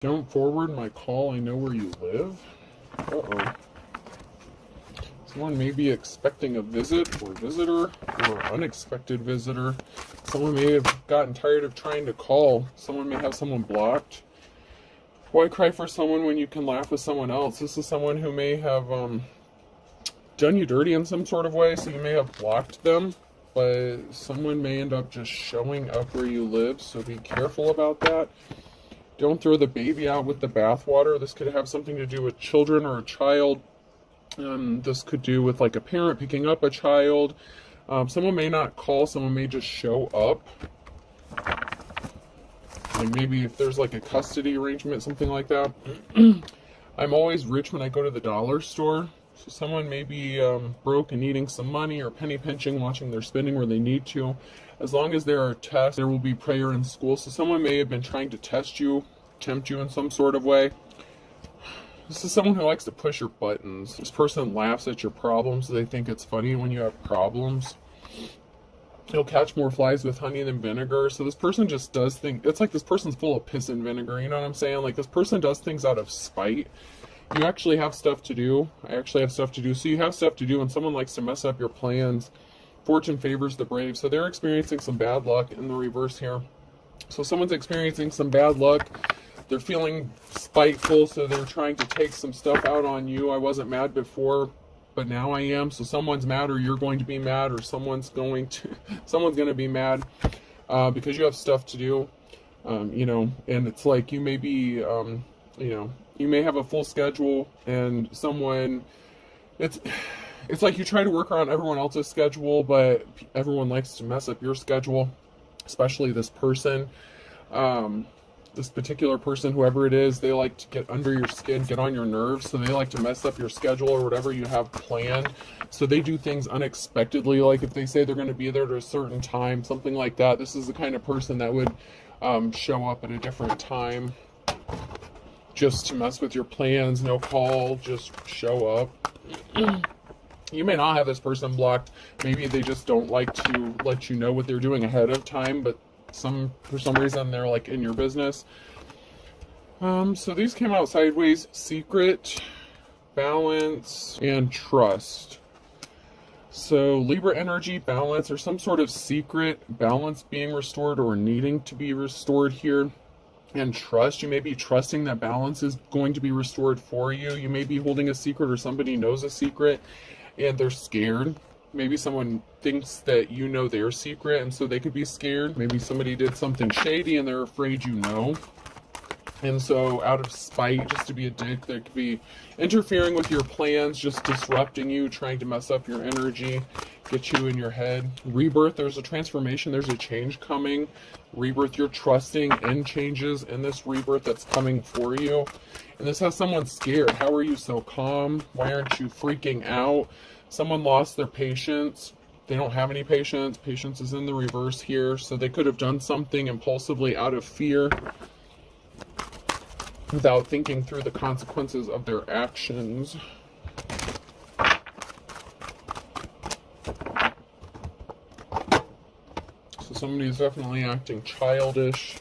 Don't forward my call, I know where you live. Uh-oh. Someone may be expecting a visit or visitor or unexpected visitor. Someone may have gotten tired of trying to call. Someone may have someone blocked. Why cry for someone when you can laugh with someone else? This is someone who may have done you dirty in some sort of way, so you may have blocked them, but someone may end up just showing up where you live, so be careful about that. Don't throw the baby out with the bathwater. This could have something to do with children or a child. This could do with like a parent picking up a child. Someone may not call, someone may just show up. Like maybe if there's like a custody arrangement, something like that. I'm always rich when I go to the dollar store. So someone may be broke and needing some money, or penny pinching, watching their spending where they need to. As long as there are tests, there will be prayer in school. So someone may have been trying to test you, tempt you in some sort of way. This is someone who likes to push your buttons. This person laughs at your problems. They think it's funny when you have problems. He'll catch more flies with honey than vinegar. So this person just does things. It's like this person's full of piss and vinegar. You know what I'm saying? Like this person does things out of spite. You actually have stuff to do. I actually have stuff to do. So you have stuff to do, and someone likes to mess up your plans. Fortune favors the brave. So they're experiencing some bad luck in the reverse here. So someone's experiencing some bad luck. They're feeling spiteful, so they're trying to take some stuff out on you. I wasn't mad before, but now I am. So someone's mad, or you're going to be mad, or someone's going to be mad because you have stuff to do. You know, and it's like you may be, you know, you may have a full schedule, and someone, it's like you try to work around everyone else's schedule, but everyone likes to mess up your schedule, especially this person. This particular person, whoever it is, they like to get under your skin, get on your nerves, so they like to mess up your schedule or whatever you have planned. So they do things unexpectedly, like if they say they're going to be there at a certain time, something like that. This is the kind of person that would show up at a different time just to mess with your plans. No call, just show up. You may not have this person blocked. Maybe they just don't like to let you know what they're doing ahead of time, but for some reason they're like in your business. So these came out sideways: secret, balance, and trust. So Libra energy, balance, or some sort of secret, balance being restored or needing to be restored here. And trust, you may be trusting that balance is going to be restored for you. You may be holding a secret, or somebody knows a secret and they're scared. Maybe someone thinks that you know their secret, and so they could be scared. Maybe somebody did something shady and they're afraid you know. And so out of spite, just to be a dick, they could be interfering with your plans, just disrupting you, trying to mess up your energy, get you in your head. Rebirth, there's a transformation, there's a change coming. Rebirth, you're trusting in changes in this rebirth that's coming for you. And this has someone scared. How are you so calm? Why aren't you freaking out? Someone lost their patience. They don't have any patience. Patience is in the reverse here. So they could have done something impulsively out of fear without thinking through the consequences of their actions. So somebody's definitely acting childish.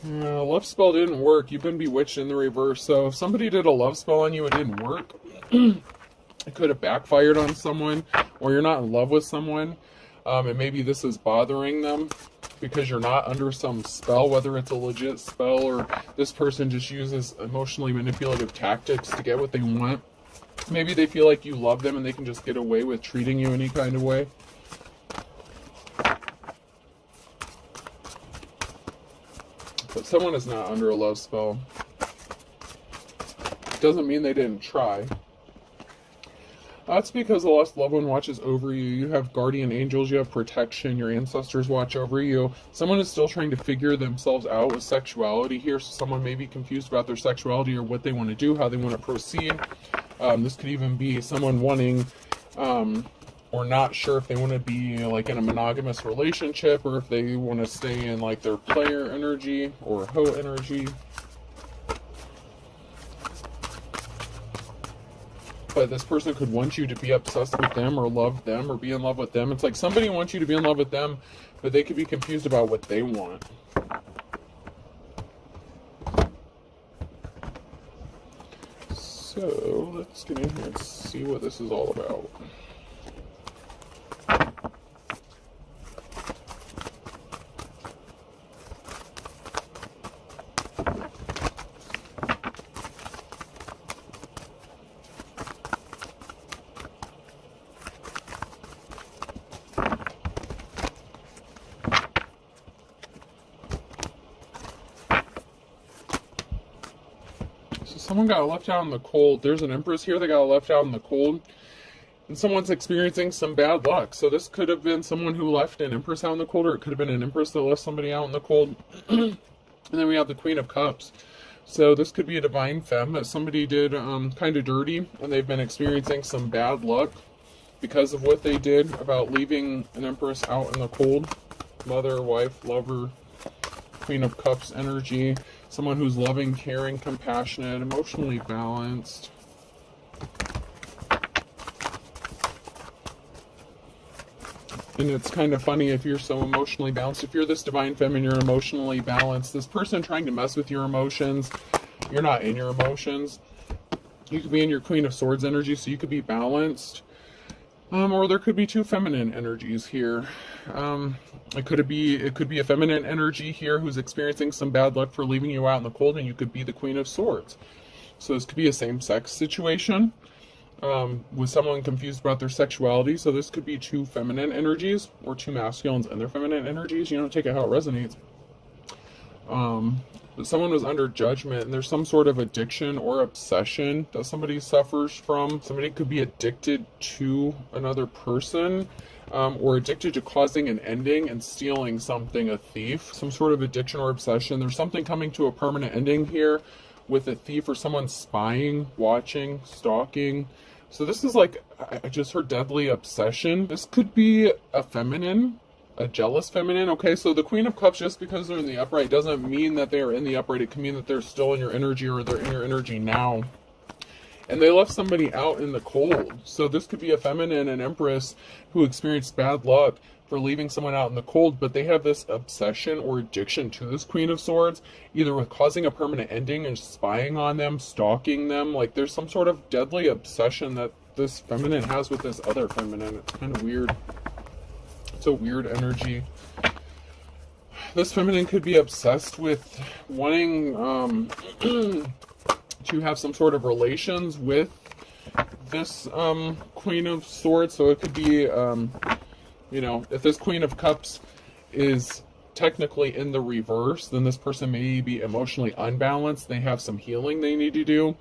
Love spell didn't work. You've been bewitched in the reverse. So if somebody did a love spell on you, it didn't work. It could have backfired on someone, or you're not in love with someone, and maybe this is bothering them because you're not under some spell, whether it's a legit spell or this person just uses emotionally manipulative tactics to get what they want. Maybe they feel like you love them and they can just get away with treating you any kind of way. But someone is not under a love spell. Doesn't mean they didn't try. That's because the lost loved one watches over you. You have guardian angels, you have protection, your ancestors watch over you. Someone is still trying to figure themselves out with sexuality here. So someone may be confused about their sexuality or what they want to do, how they want to proceed. This could even be someone wanting, or not sure if they want to be like in a monogamous relationship, or if they want to stay in like their player energy or hoe energy. But this person could want you to be obsessed with them or love them or be in love with them. It's like somebody wants you to be in love with them, but they could be confused about what they want. So let's get in here and see what this is all about. Someone got left out in the cold. There's an Empress here that got left out in the cold. And someone's experiencing some bad luck. So this could have been someone who left an Empress out in the cold, or it could have been an Empress that left somebody out in the cold. And then we have the Queen of Cups. So this could be a divine femme that somebody did kind of dirty, and they've been experiencing some bad luck because of what they did about leaving an Empress out in the cold. Mother, wife, lover, Queen of Cups energy. Someone who's loving, caring, compassionate, emotionally balanced. And it's kind of funny if you're so emotionally balanced. If you're this divine feminine, you're emotionally balanced. This person trying to mess with your emotions, you're not in your emotions. You could be in your Queen of Swords energy, so you could be balanced. Or there could be two feminine energies here. It could be a feminine energy here who's experiencing some bad luck for leaving you out in the cold, and you could be the Queen of Swords. So this could be a same-sex situation with someone confused about their sexuality. So this could be two feminine energies or two masculines and their feminine energies. You know, take it how it resonates. But someone was under judgment, and there's some sort of addiction or obsession that somebody suffers from. Somebody could be addicted to another person, or addicted to causing an ending and stealing something, a thief. Some sort of addiction or obsession. There's something coming to a permanent ending here with a thief or someone spying, watching, stalking. So this is like, I just heard deadly obsession. This could be a feminine, a jealous feminine. Okay, so the Queen of Cups, just because they're in the upright doesn't mean that they are in the upright. It can mean that they're still in your energy, or they're in your energy now. And they left somebody out in the cold. So this could be a feminine, an Empress, who experienced bad luck for leaving someone out in the cold, but they have this obsession or addiction to this Queen of Swords, either with causing a permanent ending and spying on them, stalking them. Like there's some sort of deadly obsession that this feminine has with this other feminine. It's kind of weird. It's a weird energy. This feminine could be obsessed with wanting to have some sort of relations with this Queen of Swords. So it could be, you know, if this Queen of Cups is technically in the reverse, then this person may be emotionally unbalanced. They have some healing they need to do.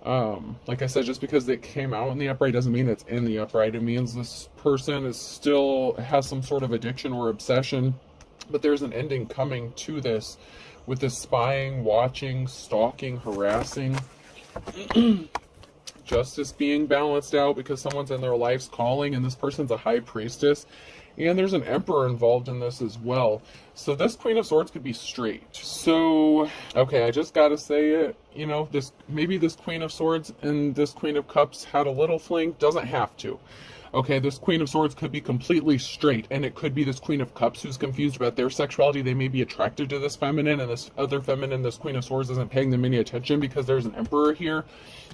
Like I said, just because it came out in the upright doesn't mean it's in the upright. It means this person is still has some sort of addiction or obsession, but there's an ending coming to this with this spying, watching, stalking, harassing. Justice being balanced out because someone's in their life's calling, and this person's a high priestess. And there's an emperor involved in this as well. So this Queen of Swords could be straight. So, okay, I just gotta say it. You know, maybe this Queen of Swords and this Queen of Cups had a little fling. Doesn't have to. Okay, this Queen of Swords could be completely straight, and it could be this Queen of Cups who's confused about their sexuality. They may be attracted to this feminine, and this other feminine, this Queen of Swords, isn't paying them any attention because there's an emperor here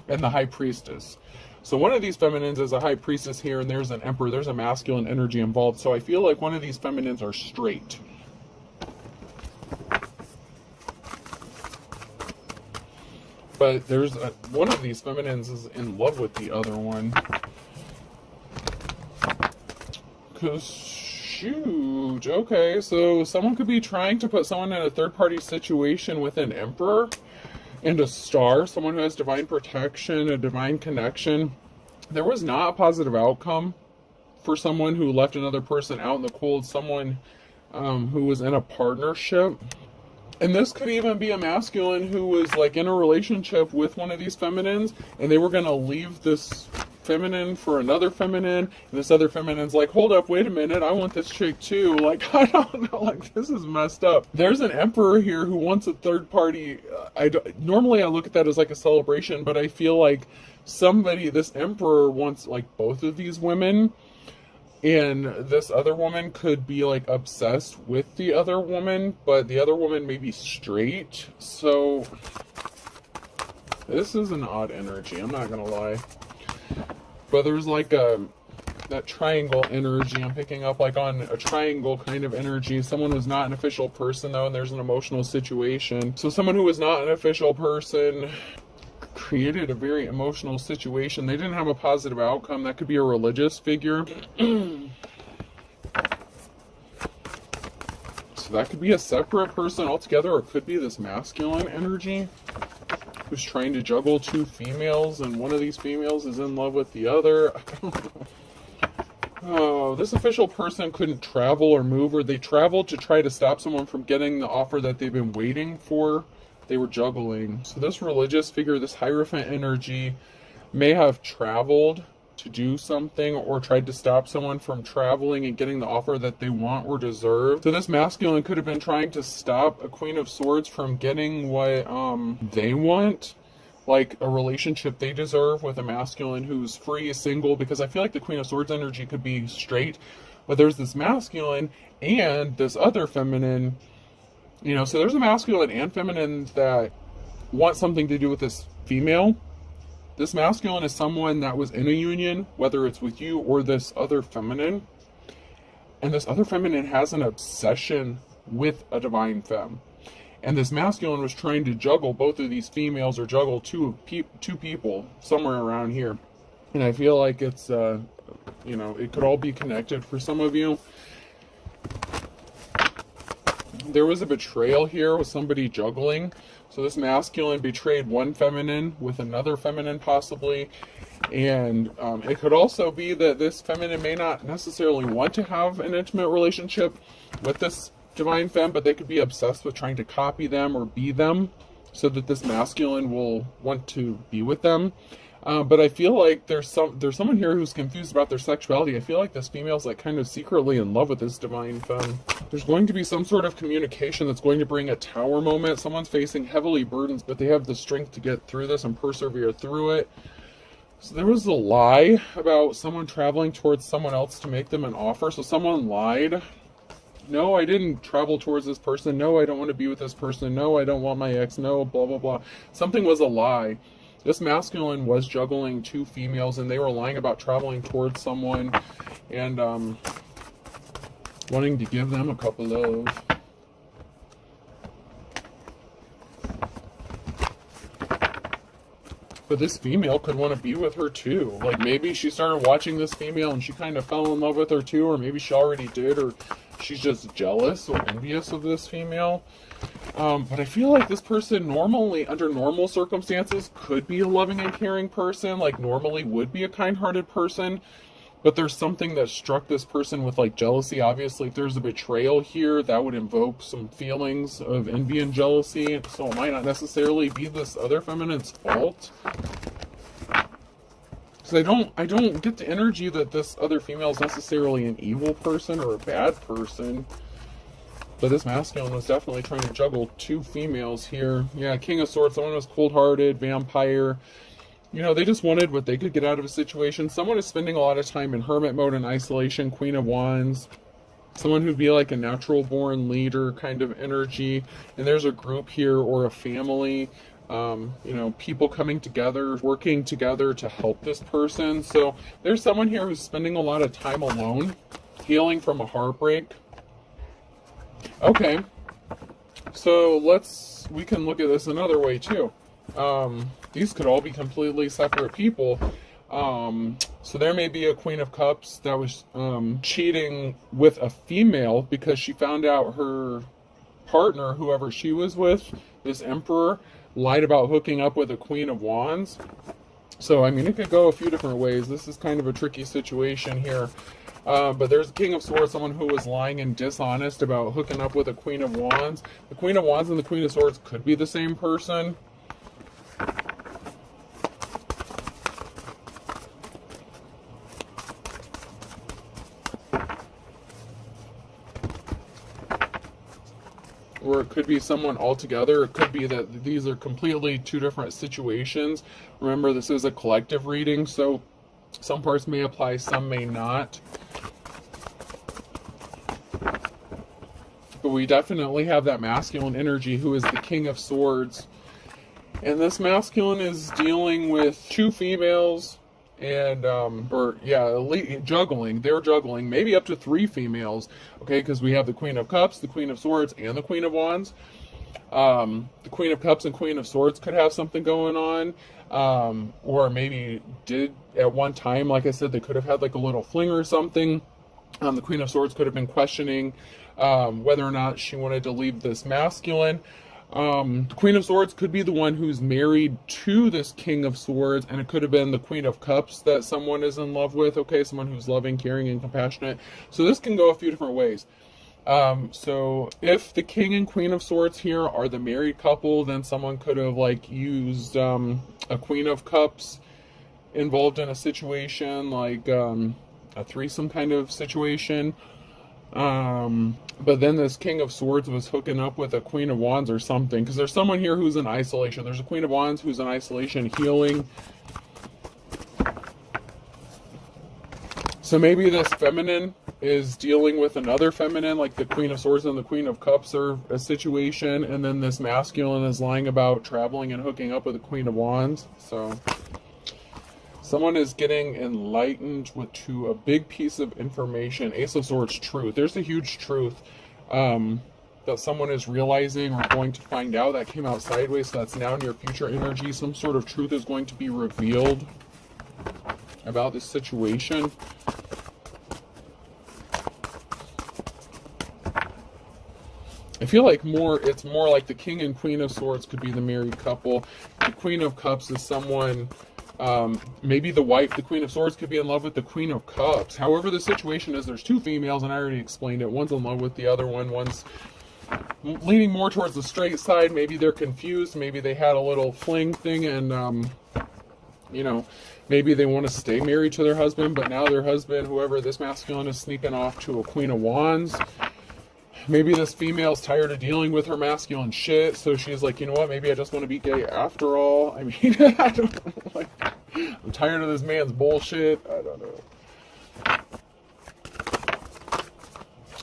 and the high priestess. So one of these feminines is a high priestess here, and there's an emperor. There's a masculine energy involved. So I feel like one of these feminines are straight. But there's one of these feminines is in love with the other one. Because, shoot, okay, so someone could be trying to put someone in a third-party situation with an emperor and a star, someone who has divine protection, a divine connection. There was not a positive outcome for someone who left another person out in the cold, someone who was in a partnership. And this could even be a masculine who was like in a relationship with one of these feminines, and they were going to leave this feminine for another feminine, and this other feminine's like, hold up, wait a minute, I want this chick too. Like, I don't know, like, this is messed up. There's an emperor here who wants a third party. Normally I look at that as like a celebration, but I feel like this emperor wants like both of these women, and this other woman could be like obsessed with the other woman, but the other woman may be straight. So This is an odd energy, I'm not gonna lie. But there's like that triangle energy I'm picking up, like on a triangle kind of energy. Someone who's not an official person though, and there's an emotional situation. So someone who was not an official person created a very emotional situation. They didn't have a positive outcome. That could be a religious figure. So that could be a separate person altogether, or it could be this masculine energy who's trying to juggle two females, and one of these females is in love with the other. I don't know. Oh, this official person couldn't travel or move, or they traveled to try to stop someone from getting the offer that they've been waiting for. They were juggling. So this religious figure, this Hierophant energy, may have traveled to do something or tried to stop someone from traveling and getting the offer that they want or deserve. So this masculine could have been trying to stop a Queen of Swords from getting what they want, like a relationship they deserve with a masculine who's free, single, because I feel like the Queen of Swords energy could be straight, but there's this masculine and this other feminine, you know, so there's a masculine and feminine that want something to do with this female. This masculine is someone that was in a union, whether it's with you or this other feminine. And this other feminine has an obsession with a divine femme. And this masculine was trying to juggle both of these females, or juggle two people somewhere around here. And I feel like it's, you know, it could all be connected for some of you. There was a betrayal here with somebody juggling. So this masculine betrayed one feminine with another feminine possibly. And it could also be that this feminine may not necessarily want to have an intimate relationship with this divine femme, but they could be obsessed with trying to copy them or be them, so that this masculine will want to be with them. But I feel like there's someone here who's confused about their sexuality. I feel like this female's like kind of secretly in love with this divine femme. There's going to be some sort of communication that's going to bring a tower moment. Someone's facing heavily burdens, but they have the strength to get through this and persevere through it. So there was a lie about someone traveling towards someone else to make them an offer. So someone lied. No, I didn't travel towards this person. No, I don't want to be with this person. No, I don't want my ex. No, blah, blah, blah. Something was a lie. This masculine was juggling two females, and they were lying about traveling towards someone and wanting to give them a couple of. But this female could want to be with her too. Like maybe she started watching this female and she kind of fell in love with her too, or maybe she already did, or she's just jealous or envious of this female. But I feel like this person normally, under normal circumstances, could be a loving and caring person, like normally would be a kind-hearted person. But there's something that struck this person with like jealousy. Obviously, if there's a betrayal here, that would invoke some feelings of envy and jealousy. So it might not necessarily be this other feminine's fault. Because I don't get the energy that this other female is necessarily an evil person or a bad person. But this masculine was definitely trying to juggle two females here. Yeah, King of Swords, someone was cold-hearted, vampire. You know, they just wanted what they could get out of a situation. Someone is spending a lot of time in hermit mode and isolation, Queen of Wands. Someone who'd be like a natural-born leader kind of energy. And there's a group here or a family, you know, people coming together, working together to help this person. So there's someone here who's spending a lot of time alone, healing from a heartbreak. Okay, so we can look at this another way too. These could all be completely separate people. So there may be a Queen of Cups that was cheating with a female because she found out her partner, whoever she was with, this Emperor, lied about hooking up with a Queen of Wands. So, I mean, it could go a few different ways. This is kind of a tricky situation here. But there's a King of Swords, someone who was lying and dishonest about hooking up with a Queen of Wands. The Queen of Wands and the Queen of Swords could be the same person. Or it could be someone altogether. It could be that these are completely two different situations. Remember, this is a collective reading, so some parts may apply, some may not. But we definitely have that masculine energy who is the King of Swords. And this masculine is dealing with two females and, juggling. They're juggling maybe up to three females, okay, because we have the Queen of Cups, the Queen of Swords, and the Queen of Wands. The Queen of Cups and Queen of Swords could have something going on, or maybe did at one time. Like I said, they could have had like a little fling or something. The Queen of Swords could have been questioning whether or not she wanted to leave this masculine. The Queen of Swords could be the one who's married to this King of Swords, and it could have been the Queen of Cups that someone is in love with, okay, someone who's loving, caring, and compassionate. So this can go a few different ways. So if the King and Queen of Swords here are the married couple, then someone could have like used a Queen of Cups involved in a situation like a threesome kind of situation. But then this King of Swords was hooking up with a Queen of Wands or something, because there's someone here who's in isolation. There's a Queen of Wands who's in isolation, healing. So maybe this feminine is dealing with another feminine, like the Queen of Swords and the Queen of Cups are a situation, and then this masculine is lying about traveling and hooking up with the Queen of Wands. So someone is getting enlightened to a big piece of information. Ace of Swords, truth. There's a huge truth that someone is realizing or going to find out that came out sideways. So that's now near future energy. Some sort of truth is going to be revealed about this situation. I feel like it's more like the King and Queen of Swords could be the married couple. The Queen of Cups is someone, maybe the wife, the Queen of Swords could be in love with the Queen of Cups. However the situation is, there's two females, and I already explained it. One's in love with the other one. One's leaning more towards the straight side. Maybe they're confused. Maybe they had a little fling thing, and, maybe they want to stay married to their husband, but now their husband, whoever this masculine, is sneaking off to a Queen of Wands. Maybe this female's tired of dealing with her masculine shit, so she's like, you know what, maybe I just want to be gay after all. I mean, I don't know, like, I'm tired of this man's bullshit. I don't know.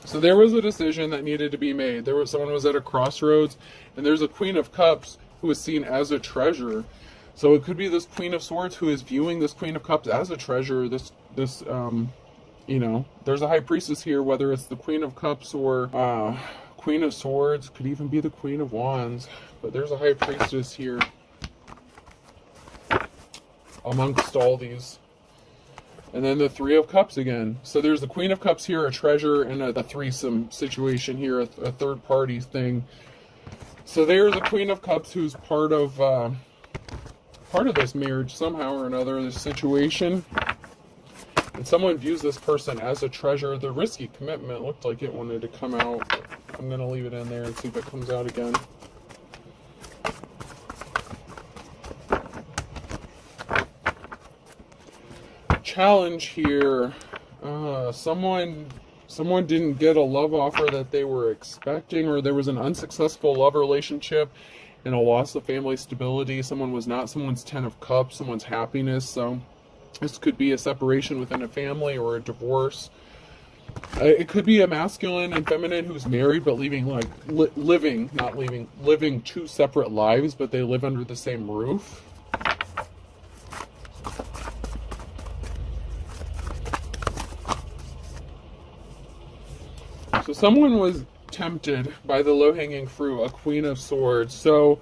So there was a decision that needed to be made. Someone was at a crossroads, and there's a Queen of Cups who is seen as a treasure. So it could be this Queen of Swords who is viewing this Queen of Cups as a treasure. There's a High Priestess here, whether it's the Queen of Cups or Queen of Swords, could even be the Queen of Wands. But there's a High Priestess here amongst all these. And then the Three of Cups again. So there's the Queen of Cups here, a treasure, and a threesome situation here, a third party thing. So there's a Queen of Cups who's part of this marriage somehow or another, this situation. And someone views this person as a treasure. The risky commitment looked like it wanted to come out. I'm going to leave it in there and see if it comes out again. Challenge here. Someone didn't get a love offer that they were expecting, or there was an unsuccessful love relationship and a loss of family stability. Someone was not someone's 10 of Cups, someone's happiness. So this could be a separation within a family or a divorce. It could be a masculine and feminine who's married but living two separate lives, but they live under the same roof. So someone was tempted by the low-hanging fruit, a Queen of Swords. So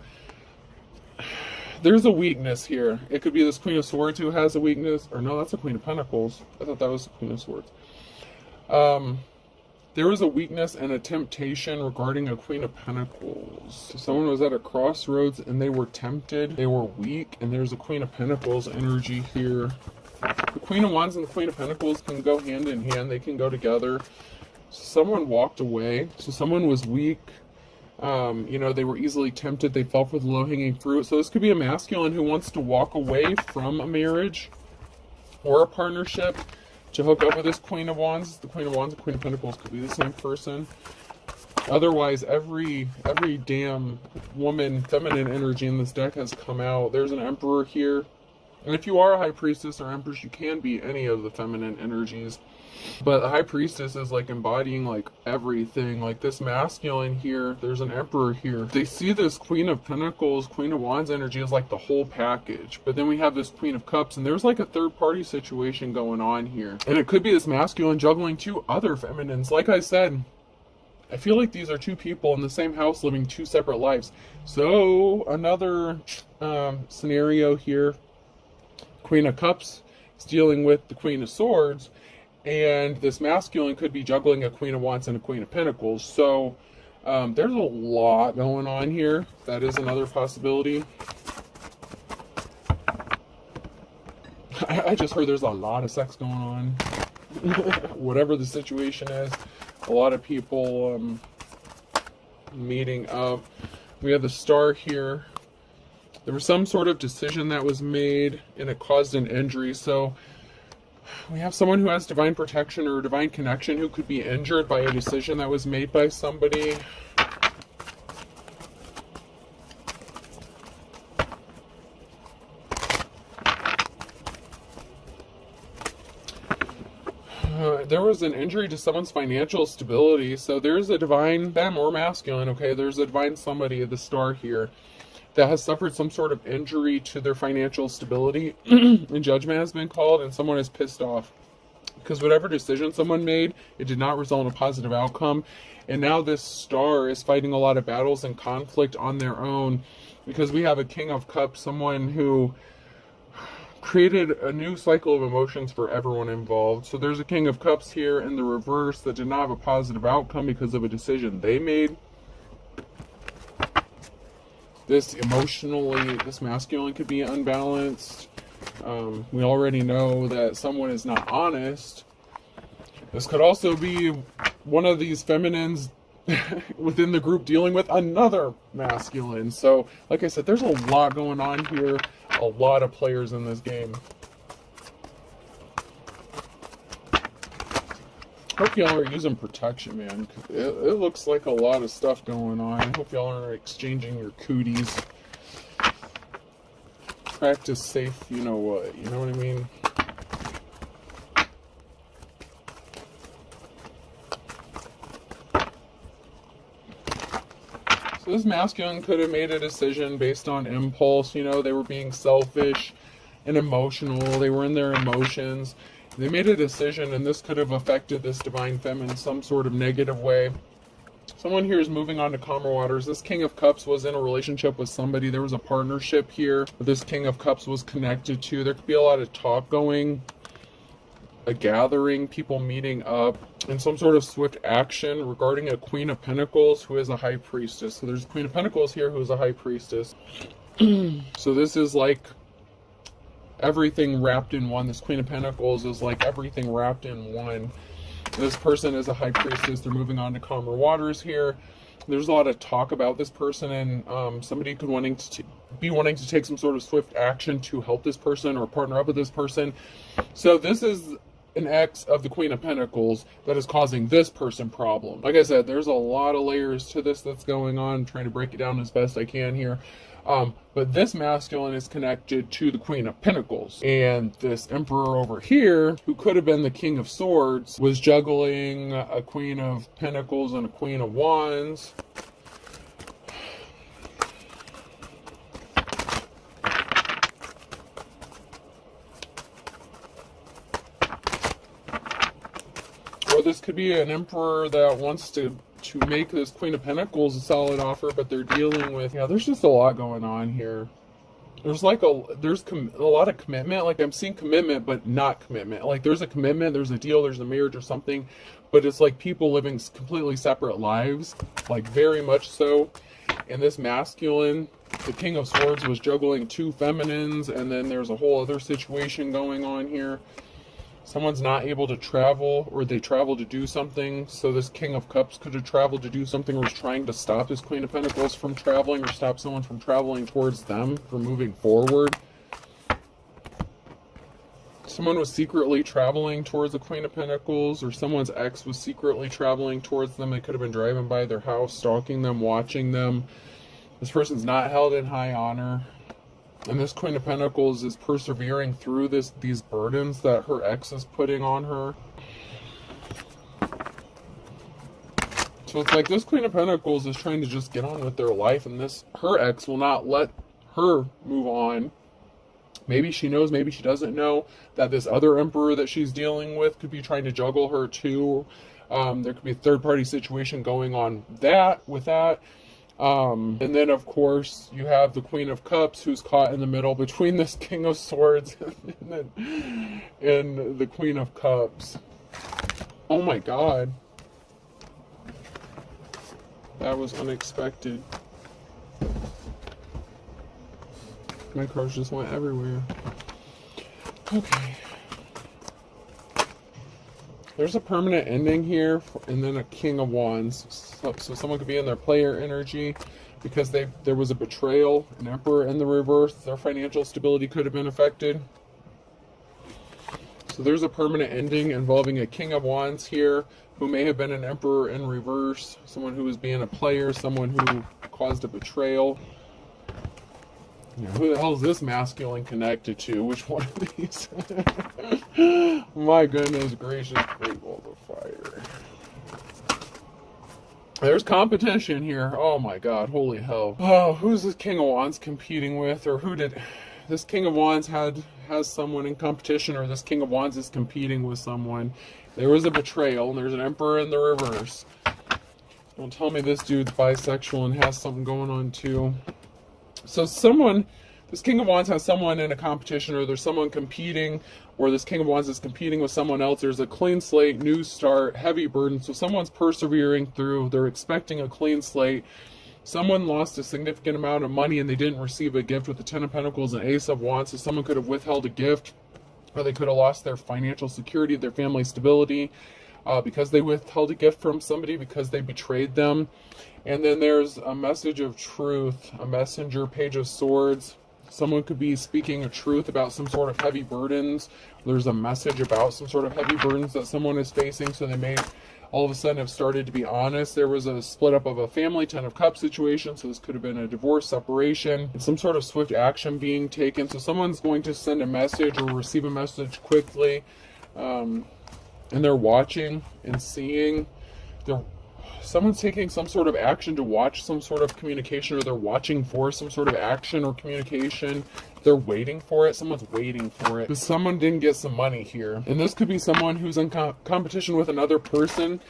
there's a weakness here. It could be this Queen of Swords who has a weakness. Or no, that's a Queen of Pentacles. I thought that was the Queen of Swords. There was a weakness and a temptation regarding a Queen of Pentacles. So someone was at a crossroads and they were tempted. They were weak. And there's a Queen of Pentacles energy here. The Queen of Wands and the Queen of Pentacles can go hand in hand. They can go together. Someone walked away. So someone was weak. They were easily tempted. They fell for the low-hanging fruit. So this could be a masculine who wants to walk away from a marriage or a partnership to hook up with this Queen of Wands. The Queen of Wands and Queen of Pentacles could be the same person. Otherwise, every damn woman, feminine energy in this deck has come out. There's an Emperor here. And if you are a high priestess or empress, you can be any of the feminine energies. But the high priestess is like embodying like everything. Like this masculine here, there's an emperor here. They see this Queen of Pentacles, Queen of Wands energy as like the whole package. But then we have this Queen of Cups, and there's like a third party situation going on here. And it could be this masculine juggling two other feminines. Like I said, I feel like these are two people in the same house living two separate lives. So another scenario here, Queen of Cups is dealing with the Queen of Swords, and this masculine could be juggling a Queen of Wands and a Queen of Pentacles. So there's a lot going on here. That is another possibility. I just heard there's a lot of sex going on. Whatever the situation is, a lot of people meeting up. We have the Star here. There was some sort of decision that was made and it caused an injury. So we have someone who has divine protection or divine connection who could be injured by a decision that was made by somebody. There was an injury to someone's financial stability. So there's a divine, femme or masculine, okay? There's a divine somebody, the Star here, that has suffered some sort of injury to their financial stability. And judgment has been called, and someone is pissed off. Because whatever decision someone made, it did not result in a positive outcome. And now this Star is fighting a lot of battles and conflict on their own. Because we have a King of Cups, someone who created a new cycle of emotions for everyone involved. So there's a King of Cups here in the reverse that did not have a positive outcome because of a decision they made. This emotionally, this masculine could be unbalanced. We already know that someone is not honest. This could also be one of these feminines within the group dealing with another masculine. So, like I said, there's a lot going on here. A lot of players in this game. Hope y'all are using protection, man. It looks like a lot of stuff going on. I hope y'all are exchanging your cooties. Practice safe, you know what? You know what I mean? So this masculine could have made a decision based on impulse. You know, they were being selfish and emotional. They were in their emotions. They made a decision, and this could have affected this divine feminine in some sort of negative way. Someone here is moving on to calmer waters. This King of Cups was in a relationship with somebody. There was a partnership here that this King of Cups was connected to. There could be a lot of talk going, a gathering, people meeting up, and some sort of swift action regarding a Queen of Pentacles who is a high priestess. So there's a Queen of Pentacles here who is a high priestess. So this is like everything wrapped in one. This Queen of Pentacles is like everything wrapped in one. This person is a high priestess. They're moving on to calmer waters here. There's a lot of talk about this person, and somebody could be wanting to take some sort of swift action to help this person or partner up with this person. So this is an ex of the Queen of Pentacles that is causing this person problem. Like I said, there's a lot of layers to this that's going on. I'm trying to break it down as best I can here. But this masculine is connected to the Queen of Pentacles. And this Emperor over here, who could have been the King of Swords, was juggling a Queen of Pentacles and a Queen of Wands. Or this could be an Emperor that wants to make this Queen of Pentacles a solid offer, but they're dealing with, yeah, there's just a lot going on here. There's like there's a lot of commitment. Like I'm seeing commitment, but not commitment. Like there's a commitment, there's a deal, there's a marriage or something, but it's like people living completely separate lives, like very much so. And this masculine, the King of Swords, was juggling two feminines, and then there's a whole other situation going on here. Someone's not able to travel, or they travel to do something. So this King of Cups could have traveled to do something, or was trying to stop this Queen of Pentacles from traveling, or stop someone from traveling towards them, from moving forward. Someone was secretly traveling towards the Queen of Pentacles, or someone's ex was secretly traveling towards them. They could have been driving by their house, stalking them, watching them. This person's not held in high honor. And this Queen of Pentacles is persevering through these burdens that her ex is putting on her. So it's like this Queen of Pentacles is trying to just get on with their life, and her ex will not let her move on. Maybe she knows, maybe she doesn't know that this other emperor that she's dealing with could be trying to juggle her too. There could be a third-party situation going on with that. And then, of course, you have the Queen of Cups who's caught in the middle between this King of Swords and the Queen of Cups. Oh my God. That was unexpected. My cards just went everywhere. Okay. There's a permanent ending here, and then a King of Wands. So someone could be in their player energy because there was a betrayal, an Emperor in the reverse. Their financial stability could have been affected. So there's a permanent ending involving a King of Wands here, who may have been an Emperor in reverse, someone who was being a player, someone who caused a betrayal. Who the hell is this masculine connected to? Which one of these? My goodness gracious, great wall of fire. There's competition here. Oh my God, holy hell. Oh, who's this King of Wands competing with? Or who did this King of Wands has someone in competition, or this King of Wands is competing with someone? There was a betrayal, and there's an Emperor in the reverse. Don't tell me this dude's bisexual and has something going on too. So this King of Wands has someone in a competition, or there's someone competing, or this King of Wands is competing with someone else. There's a clean slate, new start, heavy burden. So someone's persevering through. They're expecting a clean slate. Someone lost a significant amount of money and they didn't receive a gift with the Ten of Pentacles and Ace of Wands. So someone could have withheld a gift, or they could have lost their financial security, their family stability, because they withheld a gift from somebody, because they betrayed them. And then there's a message of truth, a messenger, Page of Swords. Someone could be speaking a truth about some sort of heavy burdens. There's a message about some sort of heavy burdens that someone is facing, so they may all of a sudden have started to be honest. There was a split up of a family, Ten of Cups situation, so this could have been a divorce, separation, and some sort of swift action being taken. So someone's going to send a message or receive a message quickly, and they're watching and seeing. Someone's taking some sort of action to watch some sort of communication, or they're watching for some sort of action or communication. They're waiting for it. Someone's waiting for it. Because someone didn't get some money here. And this could be someone who's in competition with another person.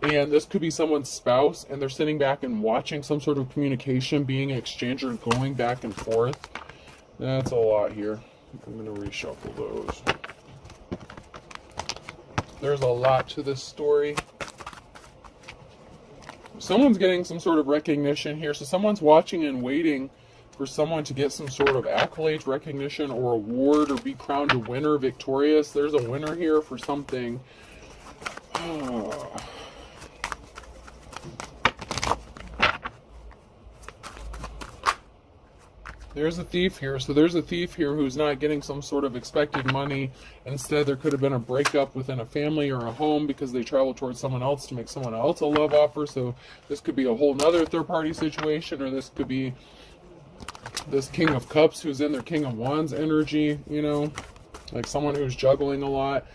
And this could be someone's spouse. And they're sitting back and watching some sort of communication being exchanged or going back and forth. That's a lot here. I'm going to reshuffle those. There's a lot to this story. Someone's getting some sort of recognition here. So someone's watching and waiting for someone to get some sort of accolades, recognition, or award, or be crowned a winner, victorious. There's a winner here for something. There's a thief here. So there's a thief here who's not getting some sort of expected money. Instead, there could have been a breakup within a family or a home because they traveled towards someone else to make someone else a love offer. So this could be a whole nother third-party situation, or this could be this King of Cups who's in their King of Wands energy, you know, like someone who's juggling a lot.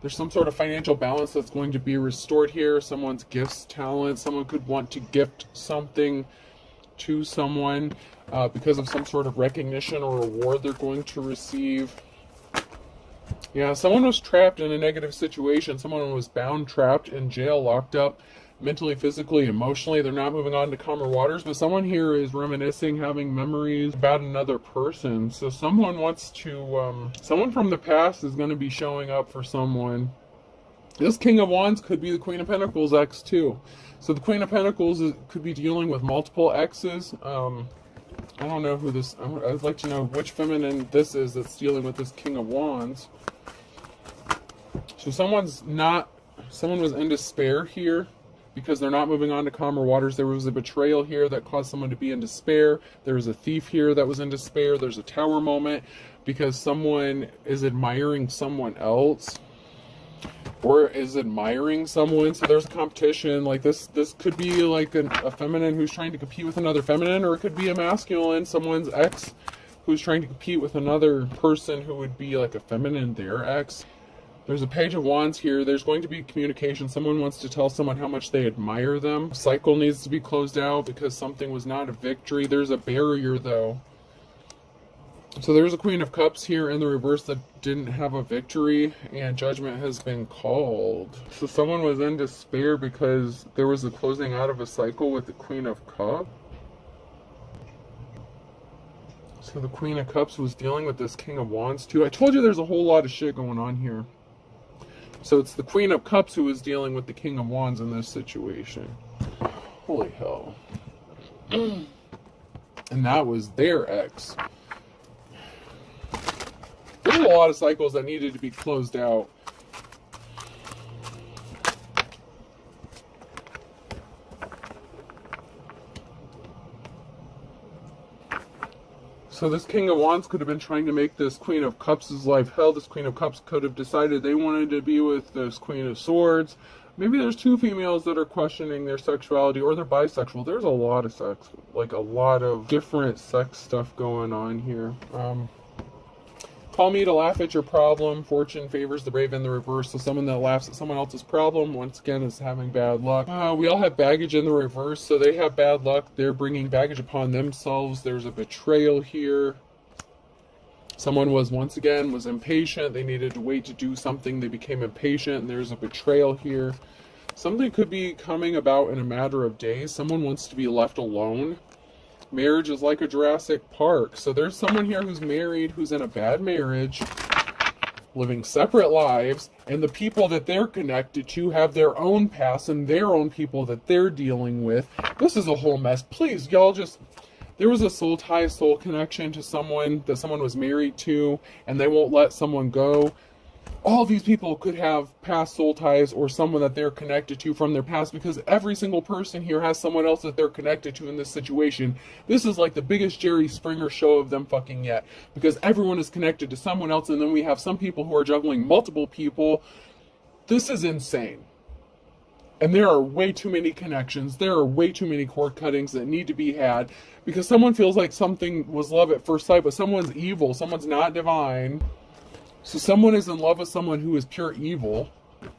There's some sort of financial balance that's going to be restored here. Someone's gifts, talent. Someone could want to gift something to someone because of some sort of recognition or award they're going to receive. Yeah, someone was trapped in a negative situation. Someone was bound, trapped in jail, locked up, mentally, physically, emotionally. They're not moving on to calmer waters, but someone here is reminiscing, having memories about another person. So someone wants to, someone from the past is going to be showing up for someone. This King of Wands could be the Queen of Pentacles ex too. So the Queen of Pentacles could be dealing with multiple exes. I don't know who this, I'd like to know which feminine this is that's dealing with this King of Wands. So someone was in despair here because they're not moving on to calmer waters. There was a betrayal here that caused someone to be in despair. There was a thief here that was in despair. There's a tower moment because someone is admiring someone else, or is admiring someone. So there's a competition. Like this could be like a feminine who's trying to compete with another feminine, or it could be a masculine, someone's ex who's trying to compete with another person who would be like a feminine, their ex. There's a Page of Wands here. There's going to be communication. Someone wants to tell someone how much they admire them. Cycle needs to be closed out because something was not a victory. There's a barrier though. So there's a Queen of Cups here in the reverse that didn't have a victory, and judgment has been called. So someone was in despair because there was a closing out of a cycle with the Queen of Cups. So the Queen of Cups was dealing with this King of Wands too. I told you there's a whole lot of shit going on here. So it's the Queen of Cups who was dealing with the King of Wands in this situation. Holy hell. And that was their ex. There's a lot of cycles that needed to be closed out. So this King of Wands could have been trying to make this Queen of Cups' life hell. This Queen of Cups could have decided they wanted to be with this Queen of Swords. Maybe there's two females that are questioning their sexuality, or they're bisexual. There's a lot of sex, like a lot of different sex stuff going on here. Call me to laugh at your problem. Fortune favors the brave in the reverse. So someone that laughs at someone else's problem, once again, is having bad luck. We all have baggage in the reverse, so they have bad luck. They're bringing baggage upon themselves. There's a betrayal here. Someone was, once again, was impatient. They needed to wait to do something. They became impatient, and there's a betrayal here. Something could be coming about in a matter of days. Someone wants to be left alone. Marriage is like a Jurassic Park. So there's someone here who's married, who's in a bad marriage, living separate lives, and the people that they're connected to have their own past and their own people that they're dealing with. This is a whole mess. Please, y'all just... There was a soul tie, soul connection to someone that someone was married to, and they won't let someone go. All these people could have past soul ties or someone that they're connected to from their past, because every single person here has someone else that they're connected to in this situation. This is like the biggest Jerry Springer show of them fucking yet, because everyone is connected to someone else, and then we have some people who are juggling multiple people. This is insane. And there are way too many connections. There are way too many cord cuttings that need to be had, because someone feels like something was love at first sight, but someone's evil. Someone's not divine. So someone is in love with someone who is pure evil,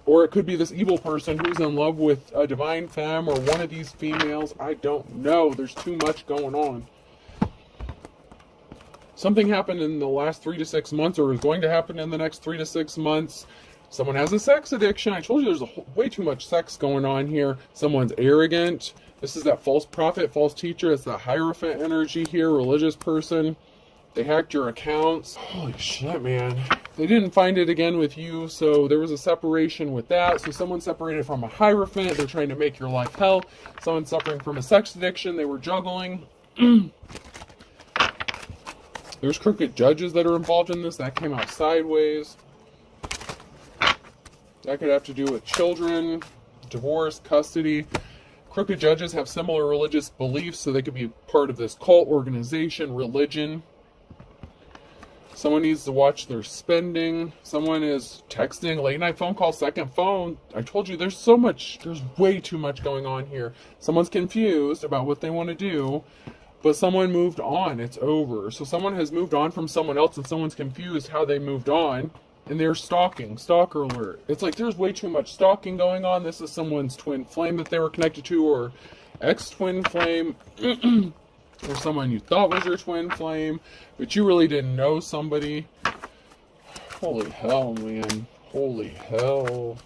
or it could be this evil person who's in love with a divine femme or one of these females. I don't know. There's too much going on. Something happened in the last 3 to 6 months, or is going to happen in the next 3 to 6 months. Someone has a sex addiction. I told you there's way too much sex going on here. Someone's arrogant. This is that false prophet, false teacher. It's that Hierophant energy here, religious person. They hacked your accounts. Holy shit, man. They didn't find it again with you, so there was a separation with that. So someone separated from a Hierophant. They're trying to make your life hell. Someone suffering from a sex addiction. They were juggling. There's crooked judges that are involved in this. That came out sideways. That could have to do with children, divorce, custody. Crooked judges have similar religious beliefs, so they could be part of this cult, organization, religion. Someone needs to watch their spending. Someone is texting, late night phone call, second phone. I told you there's way too much going on here. Someone's confused about what they want to do, but someone moved on. It's over. So someone has moved on from someone else, and someone's confused how they moved on. And they're stalking. Stalker alert. It's like there's way too much stalking going on. This is someone's twin flame that they were connected to, or ex-twin flame. Or someone you thought was your twin flame, but you really didn't know somebody. Holy hell, man. Holy hell.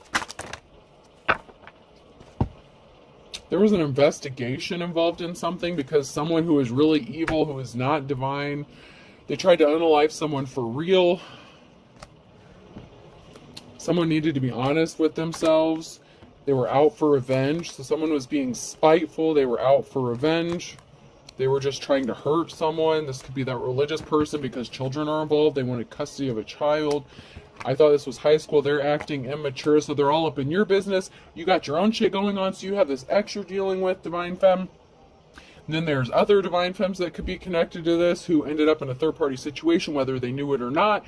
There was an investigation involved in something, because someone who is really evil, who is not divine, they tried to unalive someone for real. Someone needed to be honest with themselves. They were out for revenge. So someone was being spiteful. They were out for revenge. They were just trying to hurt someone. This could be that religious person, because children are involved. They wanted custody of a child. I thought this was high school. They're acting immature, so they're all up in your business. You got your own shit going on, so you have this ex you're dealing with, divine femme. And then there's other divine femmes that could be connected to this, who ended up in a third-party situation, whether they knew it or not.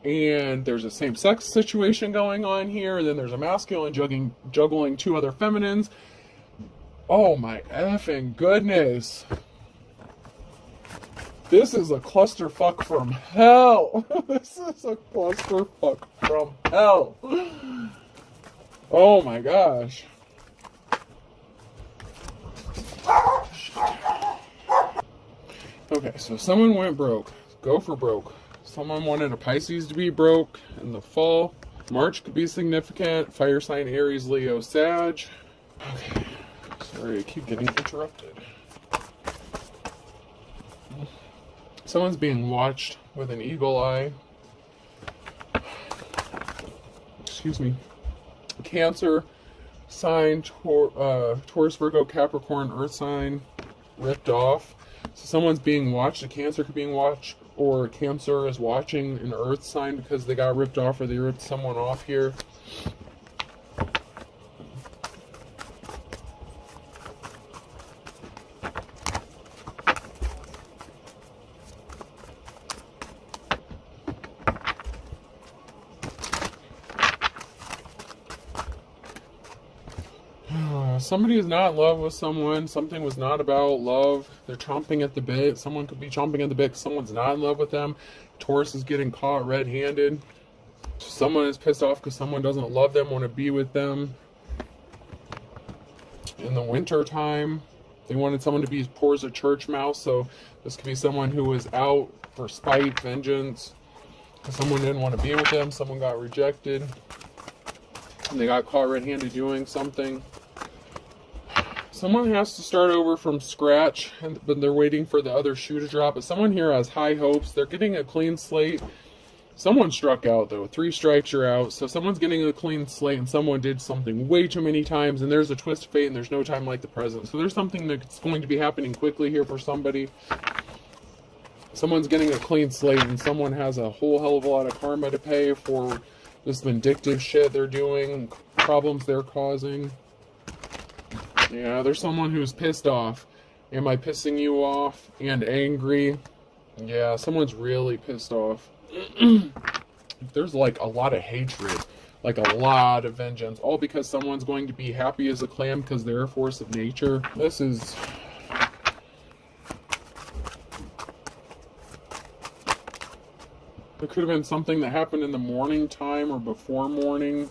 And there's a same-sex situation going on here. And then there's a masculine juggling two other feminines. Oh my effing goodness. This is a clusterfuck from hell. This is a clusterfuck from hell. Oh my gosh. Okay, so someone went broke. Go for broke. Someone wanted a Pisces to be broke in the fall. March could be significant. Fire sign Aries, Leo, Sag. Okay. Sorry, I keep getting interrupted. Someone's being watched with an eagle eye. Excuse me. Cancer sign, Taurus, Virgo, Capricorn, Earth sign, ripped off. So someone's being watched. A Cancer could be being watched, or Cancer is watching an Earth sign because they got ripped off or they ripped someone off here. Somebody is not in love with someone. Something was not about love. They're chomping at the bit. Someone could be chomping at the bit because someone's not in love with them. Taurus is getting caught red-handed. Someone is pissed off because someone doesn't love them, want to be with them. In the winter time, they wanted someone to be poor as a church mouse. So this could be someone who was out for spite, vengeance. Someone didn't want to be with them. Someone got rejected. And they got caught red-handed doing something. Someone has to start over from scratch, but they're waiting for the other shoe to drop. But someone here has high hopes. They're getting a clean slate. Someone struck out, though. 3 strikes, you're out. So someone's getting a clean slate, and someone did something way too many times, and there's a twist of fate, and there's no time like the present. So there's something that's going to be happening quickly here for somebody. Someone's getting a clean slate, and someone has a whole hell of a lot of karma to pay for this vindictive shit they're doing, problems they're causing. Yeah, there's someone who's pissed off. Am I pissing you off? And angry. Yeah, someone's really pissed off. There's like a lot of hatred. Like a lot of vengeance. All because someone's going to be happy as a clam because they're a force of nature. This is... It could have been something that happened in the morning time or before morning.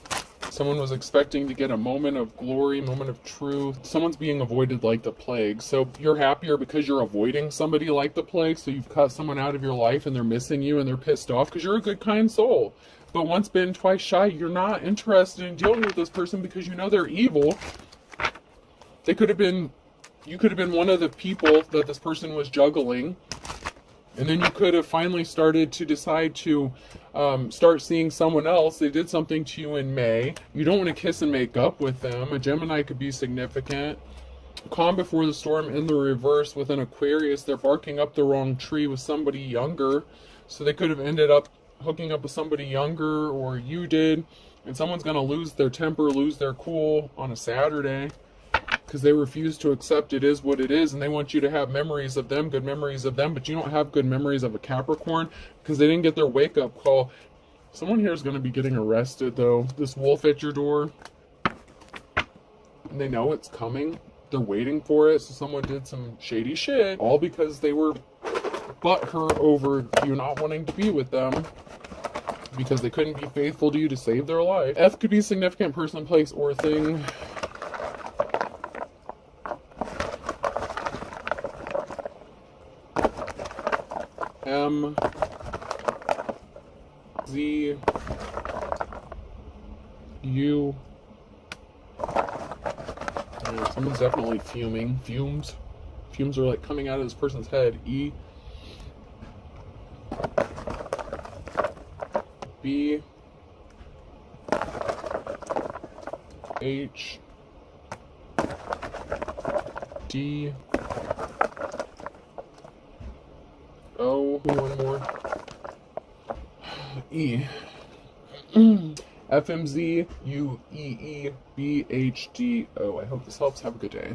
Someone was expecting to get a moment of glory, moment of truth. Someone's being avoided like the plague. So you're happier because you're avoiding somebody like the plague. So you've cut someone out of your life and they're missing you and they're pissed off because you're a good, kind soul. But once bitten, twice shy, you're not interested in dealing with this person because you know they're evil. They could have been, you could have been one of the people that this person was juggling. And then you could have finally started to decide to start seeing someone else. They did something to you in May. You don't want to kiss and make up with them. A Gemini could be significant. Calm before the storm in the reverse with an Aquarius. They're barking up the wrong tree with somebody younger. So they could have ended up hooking up with somebody younger, or you did. And someone's going to lose their temper, lose their cool on a Saturday. Because they refuse to accept it is what it is, and they want you to have memories of them, good memories of them, but you don't have good memories of a Capricorn because they didn't get their wake-up call. Someone here is going to be getting arrested, though. This wolf at your door, and they know it's coming. They're waiting for it, so someone did some shady shit, all because they were butthurt over you not wanting to be with them because they couldn't be faithful to you to save their life. F could be significant person, place, or thing. M, Z, U. Yeah, someone's definitely fuming. Fumes. Fumes are like coming out of this person's head. E, B, H, D, O, one more. E. FMZ, U, E, E, B, H, D, O. I hope this helps. Have a good day.